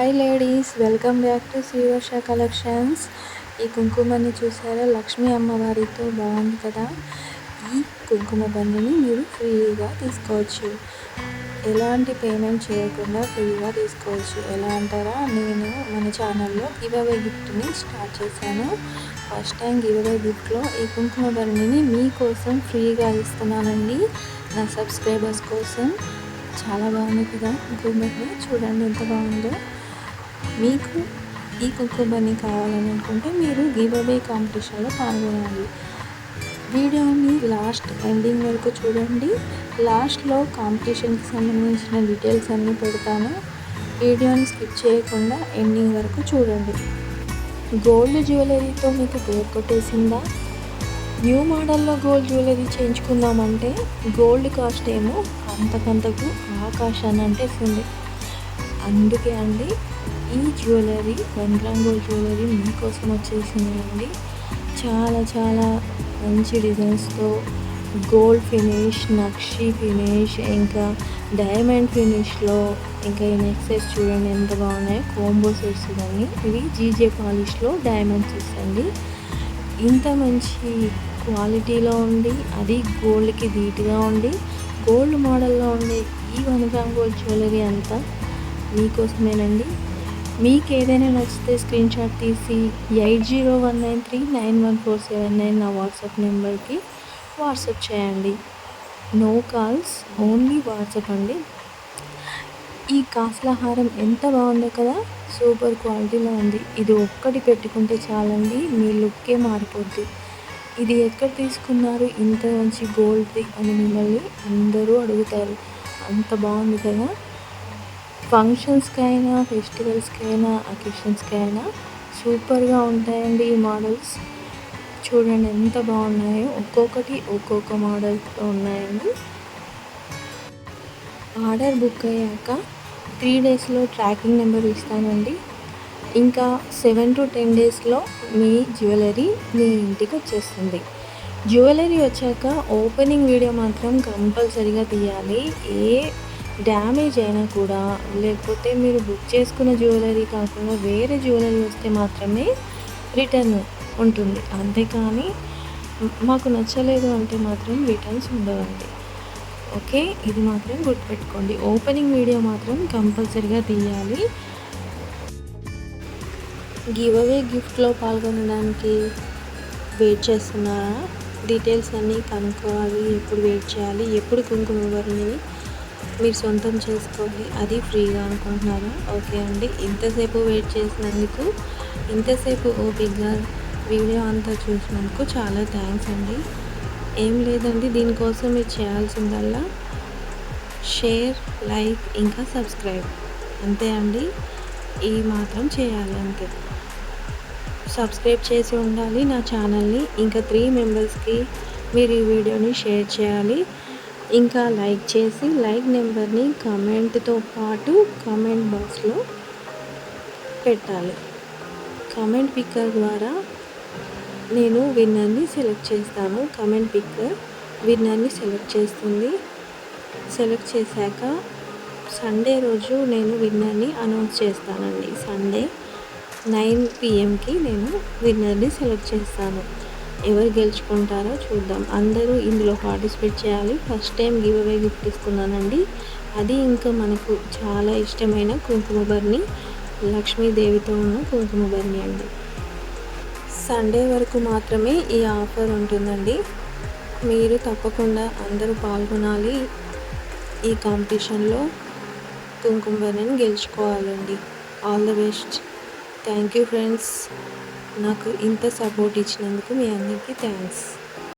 Hi ladies, welcome back to Srivarsha collections. ఈ కుంకుమని చూసారా, లక్ష్మీ అమ్మవారితో బాగుంది కదా. ఈ కుంకుమ బండిని మీరు ఫ్రీగా తీసుకోవచ్చు, ఎలాంటి పేమెంట్ చేయకుండా ఫ్రీగా తీసుకోవచ్చు. ఎలా అంటారా, నేను మన ఛానల్లో గివ్ అవే గిఫ్ట్ని స్టార్ట్ చేశాను. ఫస్ట్ టైం గివ్ అవే గిఫ్ట్లో ఈ కుంకుమ బండిని మీకోసం ఫ్రీగా ఇస్తున్నానండి, నా సబ్స్క్రైబర్స్ కోసం. చాలా బాగుంది కదా కుంకుమ బండి, చూడండి ఎంత బాగుందో. మీకు ఈ కుంకుమ బండి కావాలని అనుకుంటే మీరు గివ్ అవే కాంపిటీషన్లో పాల్గొనాలి. వీడియోని లాస్ట్ ఎండింగ్ వరకు చూడండి. లాస్ట్లో కాంపిటీషన్కి సంబంధించిన డీటెయిల్స్ అన్నీ పెడతాను. వీడియోని స్కిప్ చేయకుండా ఎండింగ్ వరకు చూడండి. గోల్డ్ జ్యువెలరీతో మీకు బోర్ కొట్టేసిందా? న్యూ మోడల్లో గోల్డ్ జ్యువెలరీ చేయించుకుందామంటే గోల్డ్ కాస్ట్ ఏమో అంతకంతకు ఆకాశాన్ని అంటేస్తుంది. అందుకే అండి ఈ జ్యువెలరీ 1 గ్రామ్ గోల్డ్ జ్యువెలరీ మీకోసం వచ్చేసింది అండి. చాలా చాలా మంచి డిజైన్స్తో గోల్డ్ ఫినిష్, నక్షి ఫినిష్, ఇంకా డైమండ్ ఫినిష్లో, ఇంకా ఈ నెక్సెస్ చూడండి ఎంత బాగున్నాయో. కోంబో సెట్స్ కానీ ఇవి జీజే పాలిష్లో డైమండ్ సెట్స్ అండి. ఇంత మంచి క్వాలిటీలో ఉండి, అది గోల్డ్కి ధీటుగా ఉండి, గోల్డ్ మోడల్లో ఉండే ఈ 1 గ్రామ్ గోల్డ్ జ్యువెలరీ అంతా మీకోసమేనండి. మీకు ఏదైనా నచ్చితే స్క్రీన్ షాట్ తీసి 8019391479 నా వాట్సాప్ నెంబర్కి వాట్సాప్ చేయండి. నో కాల్స్, ఓన్లీ వాట్సాప్ అండి. ఈ కాసుల హారం ఎంత బాగుందో కదా, సూపర్ క్వాలిటీలో ఉంది. ఇది ఒక్కటి పెట్టుకుంటే చాలండి, మీ లుక్కే మారిపోద్ది. ఇది ఎక్కడ తీసుకున్నారు ఇంత మంచి గోల్డ్ది అని మిమ్మల్ని అందరూ అడుగుతారు. అంత బాగుంది కదా. ఫంక్షన్స్కి అయినా, ఫెస్టివల్స్కి అయినా, అకేషన్స్కి అయినా సూపర్గా ఉంటాయండి ఈ మోడల్స్. చూడండి ఎంత బాగున్నాయో, ఒక్కొక్కటి ఒక్కొక్క మోడల్తో ఉన్నాయండి. ఆర్డర్ బుక్ అయ్యాక 3 డేస్లో ట్రాకింగ్ నెంబర్ ఇస్తానండి. ఇంకా 7 to 10 డేస్లో మీ జ్యువెలరీ మీ ఇంటికి వచ్చేస్తుంది. జ్యువెలరీ వచ్చాక ఓపెనింగ్ వీడియో మాత్రం కంపల్సరీగా తీయాలి. ఏ డ్యామేజ్ అయినా కూడా, లేకపోతే మీరు బుక్ చేసుకున్న జ్యువెలరీ కాకుండా వేరే జ్యువెలరీ వస్తే మాత్రమే రిటర్న్ ఉంటుంది. అంతేకాని మాకు నచ్చలేదు అంటే మాత్రం రిటర్న్స్ ఉండవండి. ఓకే, ఇది మాత్రం గుర్తుపెట్టుకోండి. ఓపెనింగ్ వీడియో మాత్రం కంపల్సరీగా తీయాలి. గివ్ అవే గిఫ్ట్లో పాల్గొనడానికి వెయిట్ చేస్తున్నారా? డీటెయిల్స్ అన్నీ కనుక్కోవాలి. ఎప్పుడు వెయిట్ చేయాలి, ఎప్పుడు కుంకుమ బరిని మీరు సొంతం చేసుకోవాలి, అది ఫ్రీగా అనుకుంటున్నారా? ఓకే అండి, ఇంతసేపు వెయిట్ చేసినందుకు, ఇంతసేపు ఓపిక్గా వీడియో అంతా చూసినందుకు చాలా థ్యాంక్స్ అండి. ఏం లేదండి, దీనికోసం మీరు చేయాల్సిందల్లా షేర్, లైక్, ఇంకా సబ్స్క్రైబ్, అంతే అండి. ఇవి మాత్రం చేయాలి అంతే. సబ్స్క్రైబ్ చేసి ఉండాలి నా ఛానల్ని. ఇంకా 3 మెంబర్స్కి మీరు ఈ వీడియోని షేర్ చేయాలి. ఇంకా లైక్ చేసి లైక్ నెంబర్ని కామెంట్తో పాటు కామెంట్ బాక్స్లో పెట్టాలి. కామెంట్ పిక్కర్ ద్వారా నేను విన్నర్ని సెలెక్ట్ చేస్తాను. కామెంట్ పిక్కర్ విన్నర్ని సెలెక్ట్ చేస్తుంది. సెలెక్ట్ చేశాక సండే రోజు నేను విన్నర్ని అనౌన్స్ చేస్తానండి. సండే 9 PMకి నేను విన్నర్ని సెలెక్ట్ చేస్తాను. ఎవరు గెలుచుకుంటారో చూద్దాం. అందరూ ఇందులో పార్టిసిపేట్ చేయాలి. First time give away gift ఇస్తున్నానండి. అది ఇంకా మనకు చాలా ఇష్టమైన కుంకుమ బరిని, లక్ష్మీదేవితో ఉన్న కుంకుమ బరిని అండి. సండే వరకు మాత్రమే ఈ ఆఫర్ ఉంటుందండి. మీరు తప్పకుండా అందరూ పాల్గొనాలి. ఈ కాంపిటీషన్లో కుంకుమ బరిని గెలుచుకోవాలండి. All the best. Thank you friends. నాకు ఇంత సపోర్ట్ ఇచ్చినందుకు మీ అందరికీ థ్యాంక్స్.